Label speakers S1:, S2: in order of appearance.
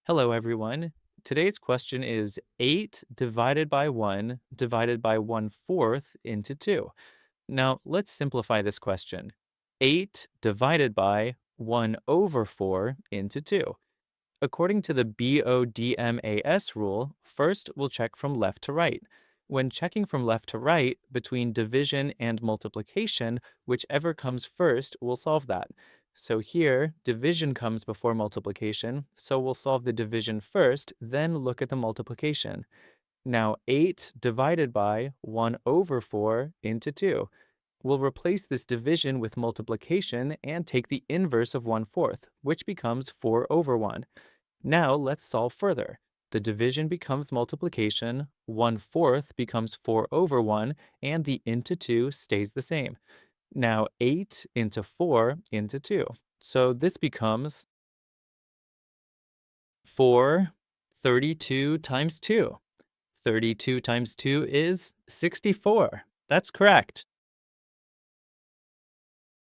S1: Hello, everyone. Today's question is 8 divided by 1 divided by 1/4 into 2. Now, let's simplify this question. 8 divided by 1 over 4 into 2. According to the BODMAS rule, first we'll check from left to right. When checking from left to right between division and multiplication, whichever comes first, we'll solve that. So here, division comes before multiplication, so we'll solve the division first, then look at the multiplication. Now, 8 divided by 1 over 4 into 2. We'll replace this division with multiplication and take the inverse of 1/4, which becomes 4 over 1. Now let's solve further. The division becomes multiplication, 1/4 becomes 4 over 1, and the into 2 stays the same. Now 8 into 4 into 2. So this becomes 432 times 2. 32 times 2 is 64. That's correct.